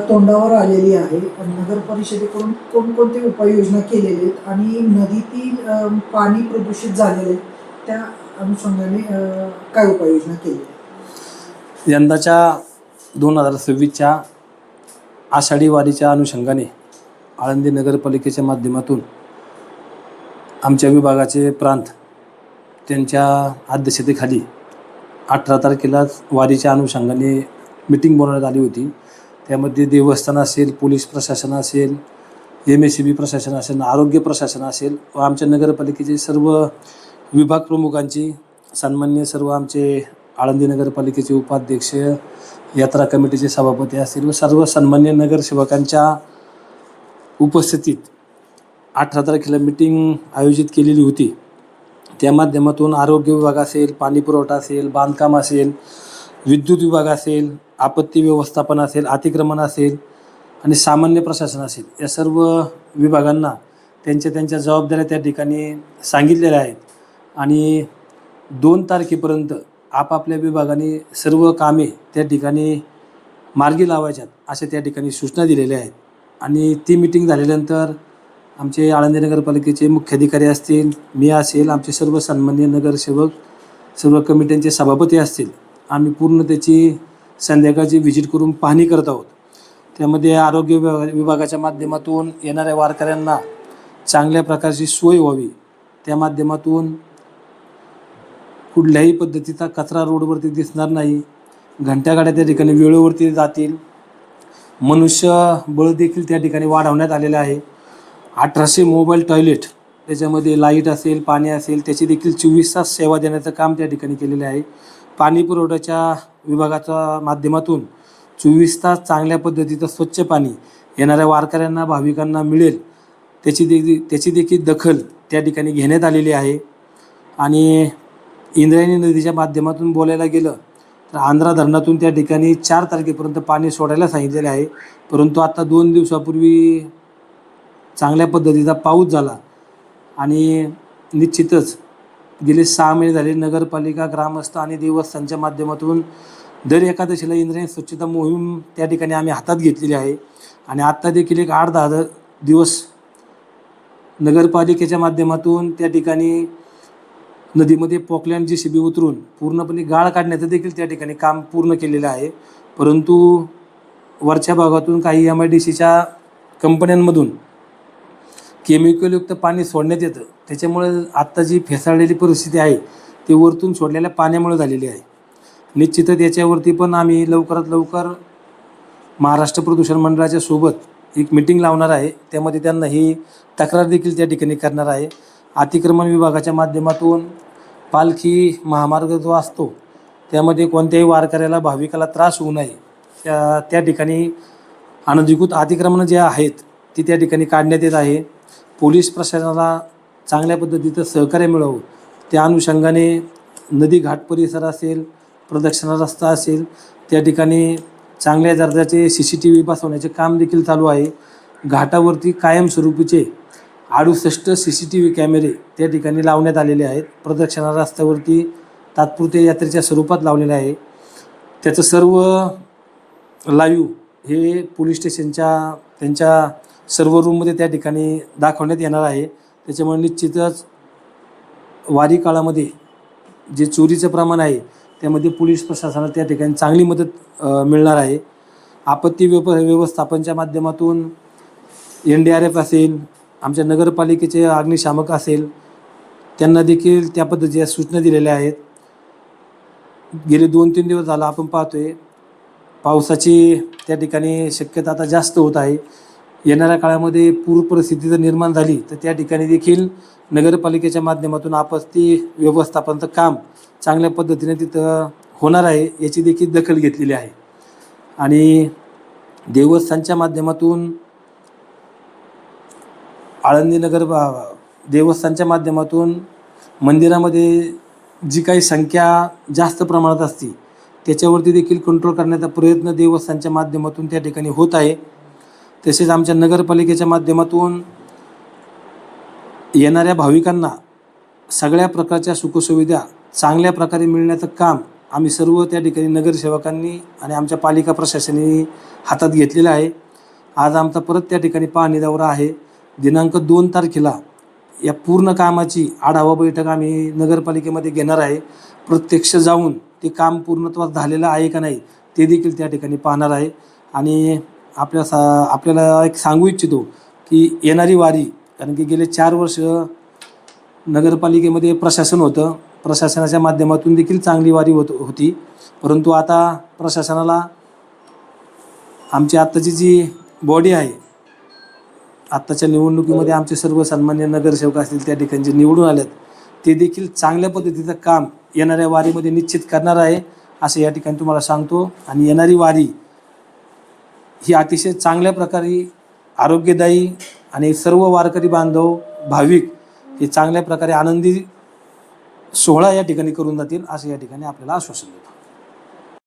तोंडावर आलेली आहे. नगर परिषदेकडून कोणकोणते उपाययोजना केलेल्या आहेत आणि नदीतील पाणी प्रदूषित झालेले आहे, त्या अनुषंगाने काय उपाययोजना केलेल्या आहेत? यंदाच्या 2026च्या आषाढी वारीच्या अनुषंगाने आळंदी नगरपालिकेच्या माध्यमातून आमच्या विभागाचे प्रांत त्यांच्या अध्यक्षतेखाली 18 तारखेला वारीच्या अनुषंगाने मीटिंग बोलवण्यात आली होती. त्यामध्ये देवस्थान असेल, पोलीस प्रशासन असेल, MSEB प्रशासन असेल, आरोग्य प्रशासन असेल व आमच्या नगरपालिकेचे सर्व विभाग प्रमुखांची, सन्माननीय सर्व आमचे आळंदी नगरपालिकेचे उपाध्यक्ष, यात्रा कमिटीचे सभापती असतील व सर्व सन्माननीय नगरसेवकांच्या उपस्थितीत 18 तारखेला मीटिंग आयोजित केलेली होती. त्या माध्यमातून आरोग्य विभाग असेल, पाणी पुरवठा असेल, बांधकाम असेल, विद्युत विभाग असेल, आपत्ती व्यवस्थापन असेल, अतिक्रमण असेल आणि सामान्य प्रशासन असेल, या सर्व विभागांना त्यांच्या जबाबदाऱ्या त्या ठिकाणी सांगितलेल्या आहेत आणि 2 तारखेपर्यंत आपापल्या विभागाने सर्व कामे त्या ठिकाणी मार्गी लावायच्यात अशा त्या ठिकाणी सूचना दिलेल्या आहेत. आणि ती मीटिंग झाल्यानंतर आमचे आळंदी नगरपालिकेचे मुख्याधिकारी असतील, मी असेल, आमचे सर्व सन्माननीय नगरसेवक, सर्व कमिट्यांचे सभापती असतील, आम्ही पूर्ण त्याची संध्याकाळची व्हिजिट करून पाहणी करत आहोत. त्यामध्ये आरोग्य विभागाच्या माध्यमातून येणाऱ्या वारकऱ्यांना चांगल्या प्रकारची सोय व्हावी, त्या माध्यमातून कुठल्याही पद्धतीचा कचरा रोडवरती दिसणार नाही, घंट्यागाड्या त्या ठिकाणी वेळेवरती जातील, मनुष्यबळ देखील त्या ठिकाणी वाढवण्यात आलेलं आहे. 1800 मोबाईल टॉयलेट, त्याच्यामध्ये लाईट असेल, पाणी असेल, त्याची देखील 24 तास सेवा देण्याचं काम त्या ठिकाणी केलेलं आहे. पाणी पुरवठ्याच्या विभागाच्या माध्यमातून 24 तास चांगल्या पद्धतीचं स्वच्छ पाणी येणाऱ्या वारकऱ्यांना, भाविकांना मिळेल, त्याची देखील दखल त्या ठिकाणी घेण्यात आलेली आहे. आणि इंद्रायणी नदीच्या माध्यमातून बोलायला गेलं तर आंध्रा धरणातून त्या ठिकाणी 4 तारखेपर्यंत पाणी सोडायला सांगितलेलं आहे. परंतु आता 2 दिवसापूर्वी चांगल्या पद्धतीचा पाऊस झाला आणि निश्चितच गेले 6 महिने झाले नगरपालिका, ग्रामस्थ आणि देवस्थानच्या माध्यमातून दर एकादशीला इंद्रायणी स्वच्छता मोहीम त्या ठिकाणी आम्ही हातात घेतलेली आहे. आणि आत्ता देखील एक 8-10 दिवस नगरपालिकेच्या माध्यमातून त्या ठिकाणी नदीमध्ये पॉकलँड JCB उतरून पूर्णपणे गाळ काढण्याचं देखील त्या ठिकाणी काम पूर्ण केलेलं आहे. परंतु वरच्या भागातून काही MIDCच्या कंपन्यांमधून केमिकलयुक्त पाणी सोडण्यात येतं, त्याच्यामुळे आत्ता जी फेसाळलेली परिस्थिती आहे ती वरतून सोडलेल्या पाण्यामुळे झालेली आहे. निश्चितच याच्यावरती पण आम्ही लवकरात लवकर महाराष्ट्र प्रदूषण मंडळाच्या सोबत एक मीटिंग लावणार आहे. त्यामध्ये त्यांना ही तक्रार देखील त्या ठिकाणी करणार आहे. अतिक्रमण विभागाच्या माध्यमातून पालखी महामार्ग जो असतो त्यामध्ये कोणत्याही वारकऱ्याला, भाविकाला त्रास होऊ नये, त्या ठिकाणी अनधिकृत अतिक्रमणं जे आहेत ती त्या ठिकाणी काढण्यात येत आहे. पोलीस प्रशासनाला चांगल्या पद्धतीचं सहकार्य मिळावं, त्या अनुषंगाने नदी घाट परिसर असेल, प्रदक्षिणा रस्ता असेल, त्या ठिकाणी चांगल्या दर्जाचे CCTV बसवण्याचे काम देखील चालू आहे. घाटावरती कायमस्वरूपीचे 68 CCTV कॅमेरे त्या ठिकाणी लावण्यात आलेले आहेत. प्रदक्षिणा रस्त्यावरती तात्पुरत्या यात्रेच्या स्वरूपात लावलेले आहे. त्याचं सर्व लाईव्ह हे पोलीस स्टेशनच्या त्यांच्या सर्व रूममध्ये त्या ठिकाणी दाखवण्यात येणार आहे. त्याच्यामुळे निश्चितच वारी काळामध्ये जे चोरीचं प्रमाण आहे त्यामध्ये पोलीस प्रशासनाला त्या ठिकाणी चांगली मदत मिळणार आहे. आपत्ती व्यवस्थापनच्या माध्यमातून NDRF असेल, आमच्या नगरपालिकेचे अग्निशामक असेल, त्यांना देखील त्या पद्धतीच्या सूचना दिलेल्या आहेत. गेले 2-3 दिवस झाला आपण पाहतोय पावसाची त्या ठिकाणी शक्यता आता जास्त होत आहे. येणाऱ्या काळामध्ये पूर परिस्थिती जर निर्माण झाली तर त्या ठिकाणी देखील नगरपालिकेच्या माध्यमातून आपत्ती व्यवस्थापनाचं काम चांगल्या पद्धतीने तिथं होणार आहे, याची देखील दखल घेतलेली आहे. आणि देवस्थानच्या माध्यमातून आळंदी देवस्थानच्या माध्यमातून मंदिरामध्ये जी काही संख्या जास्त प्रमाणात असते त्याच्यावरती देखील कंट्रोल करण्याचा प्रयत्न देवस्थानच्या माध्यमातून त्या ठिकाणी होत आहे. तसेच आमच्या नगरपालिकेच्या माध्यमातून येणाऱ्या भाविकांना सगळ्या प्रकारच्या सुखसुविधा चांगल्या प्रकारे मिळण्याचं काम आम्ही सर्व त्या ठिकाणी नगरसेवकांनी आणि आमच्या पालिका प्रशासनाने हातात घेतलेलं आहे. आज आमचा परत त्या ठिकाणी पाहणी दौरा आहे. दिनांक 2 तारखेला या पूर्ण कामाची आढावा बैठक आम्ही नगरपालिकेमध्ये घेणार आहे. प्रत्यक्ष जाऊन ते काम पूर्णत्वास झालेलं आहे का नाही ते देखील त्या ठिकाणी पाहणार आहे. आणि आपल्याला एक सांगू इच्छितो की येणारी वारी, कारण की गेले 4 वर्ष नगरपालिकेमध्ये प्रशासन होतं, प्रशासनाच्या माध्यमातून देखील चांगली वारी होती. परंतु आता प्रशासनाला आमची आत्ताची जी बॉडी आहे, आत्ताच्या निवडणुकीमध्ये आमचे सर्व सन्मान्य नगरसेवक असतील त्या ठिकाणी जे निवडून आलेत ते देखील चांगल्या पद्धतीचं काम येणाऱ्या वारीमध्ये निश्चित करणार आहे असं या ठिकाणी तुम्हाला सांगतो. आणि येणारी वारी ही अतिशय चांगल्या प्रकारे आरोग्यदायी आणि सर्व वारकरी बांधव भाविक हे चांगल्या प्रकारे आनंदी सोहळा या ठिकाणी करून जातील असं या ठिकाणी आपल्याला आश्वासन देतो.